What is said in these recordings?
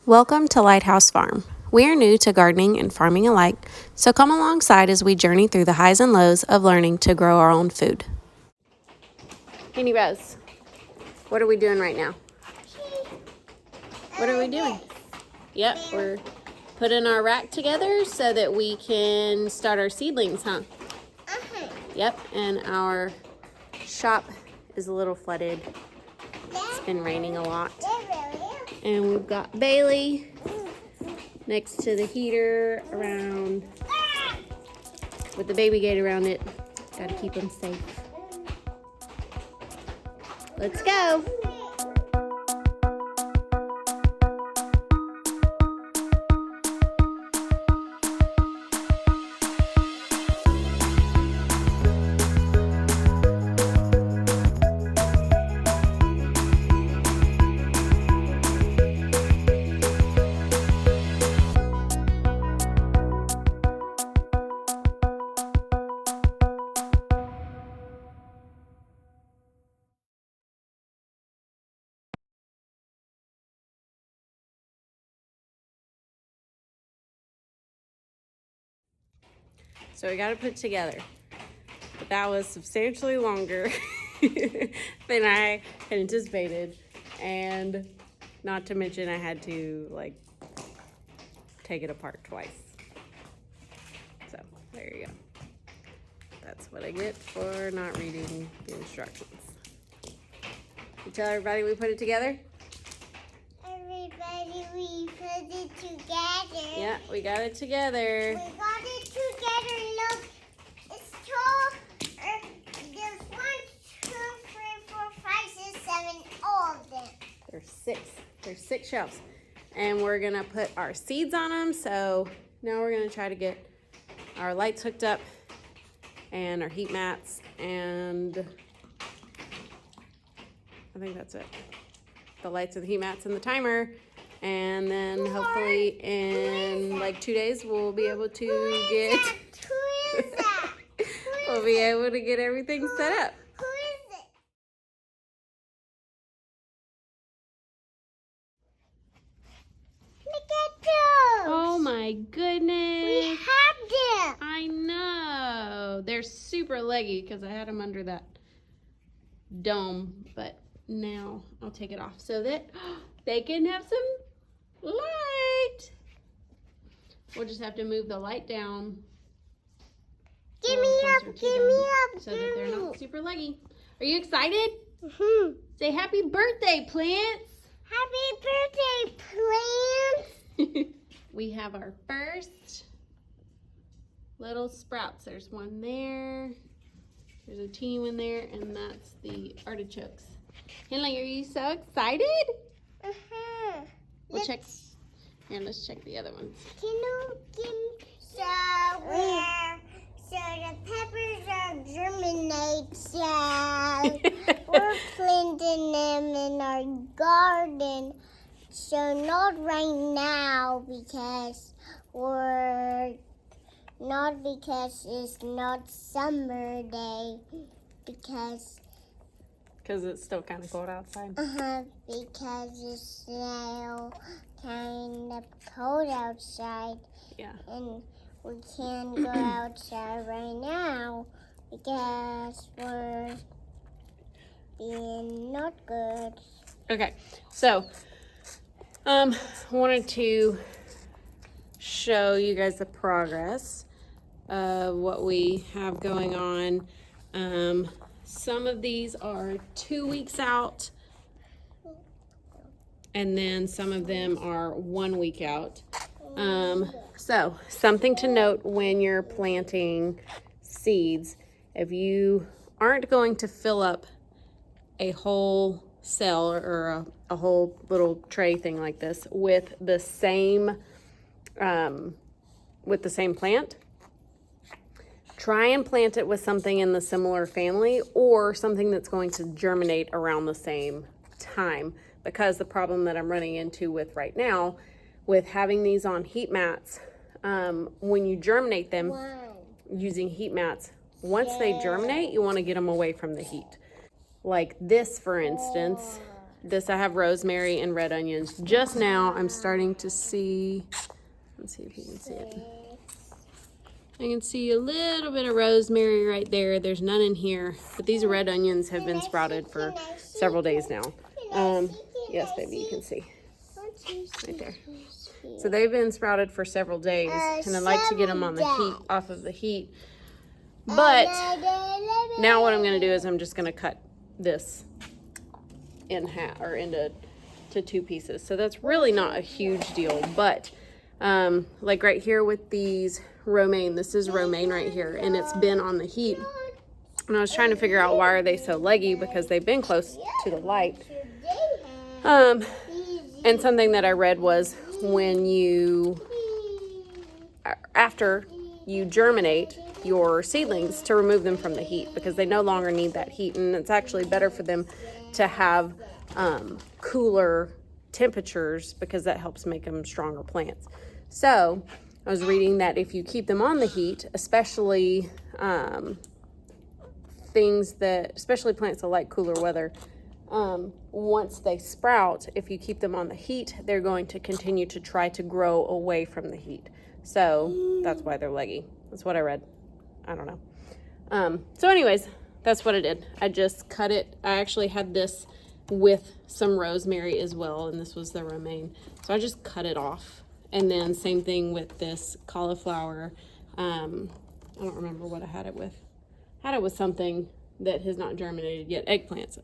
Welcome to Lighthouse Farm. We are new to gardening and farming alike, so come alongside as we journey through the highs and lows of learning to grow our own food. Henny Rose, what are we doing right now? What are we doing? Yep, we're putting our rack together so that we can start our seedlings, huh? Yep, and our shop is a little flooded. It's been raining a lot. And we've got Bailey next to the heater around with the baby gate around it. Gotta keep them safe. Let's go. So we got to put it together. But that was substantially longer than I had anticipated. And not to mention I had to take it apart twice. So there you go. That's what I get for not reading the instructions. You tell everybody we put it together? Everybody, we put it together. Yeah, we got it together. We got it together. Look, it's tall. There's 1, 2, 3, 4, 5, 6, 7, all of them. There's six shelves. And we're gonna put our seeds on them. So now we're gonna try to get our lights hooked up and our heat mats, and I think that's it. The lights and the heat mats and the timer. And then hopefully in like 2 days we'll be able to get Who is that? we'll be able to get everything set up. Who is it? Look at those. Oh my goodness. We have them. I know. They're super leggy because I had them under that dome, but now I'll take it off so that they can have some light. We'll just have to move the light down. Give me up, so that they're not super leggy. Are you excited? Mm-hmm. Say happy birthday, plants. Happy birthday, plants. We have our first little sprouts. There's one there. There's a teeny one there, and that's the artichokes. Henley, are you so excited? Uh-huh. We'll check. Here, let's check the other ones. Can you give me so the peppers are germinate, so we're planting them in our garden. So not right now because it's not summer day, because it's still kind of cold outside. because it's still kind of cold outside. Yeah. And we can't go outside right now because we're being not good. Okay, so wanted to show you guys the progress of what we have going on. Some of these are 2 weeks out, and then some of them are 1 week out. So something to note when you're planting seeds: if you aren't going to fill up a whole cell or a whole little tray thing like this with the same plant, try and plant it with something in the similar family or something that's going to germinate around the same time, because the problem that I'm running into with right now with having these on heat mats, when you germinate them using heat mats, once they germinate, you want to get them away from the heat. Like this, for instance, this, I have rosemary and red onions. Just now, I'm starting to see, let's see if you can see it. I can see a little bit of rosemary right there. There's none in here, but these red onions have been sprouted for several days now. Yes, baby, you can see right there. So they've been sprouted for several days, and I like to get them on the heat, off of the heat. But now what I'm going to do is I'm just going to cut this in half, or into two pieces. So that's really not a huge deal, but like right here with these romaine, this is romaine right here, and it's been on the heat. And I was trying to figure out why are they so leggy, because they've been close to the light. And something that I read was when you, after you germinate your seedlings, to remove them from the heat, because they no longer need that heat, and it's actually better for them to have cooler temperatures, because that helps make them stronger plants. So I was reading that if you keep them on the heat, especially especially plants that like cooler weather, once they sprout, if you keep them on the heat, they're going to continue to try to grow away from the heat. So that's why they're leggy. That's what I read. I don't know. So anyways, that's what I did. I just cut it. I actually had this with some rosemary as well, and this was the romaine. So I just cut it off. And then same thing with this cauliflower. I don't remember what I had it with. I had it with something that has not germinated yet. Eggplants.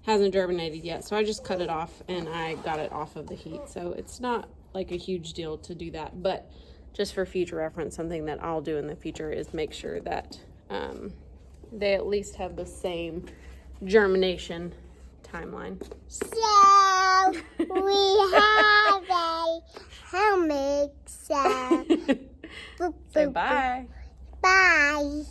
Hasn't germinated yet. So I just cut it off and I got it off of the heat. So it's not like a huge deal to do that. But just for future reference, something that I'll do in the future is make sure that they at least have the same germination timeline. So we have a helmet. Say bye. Bye.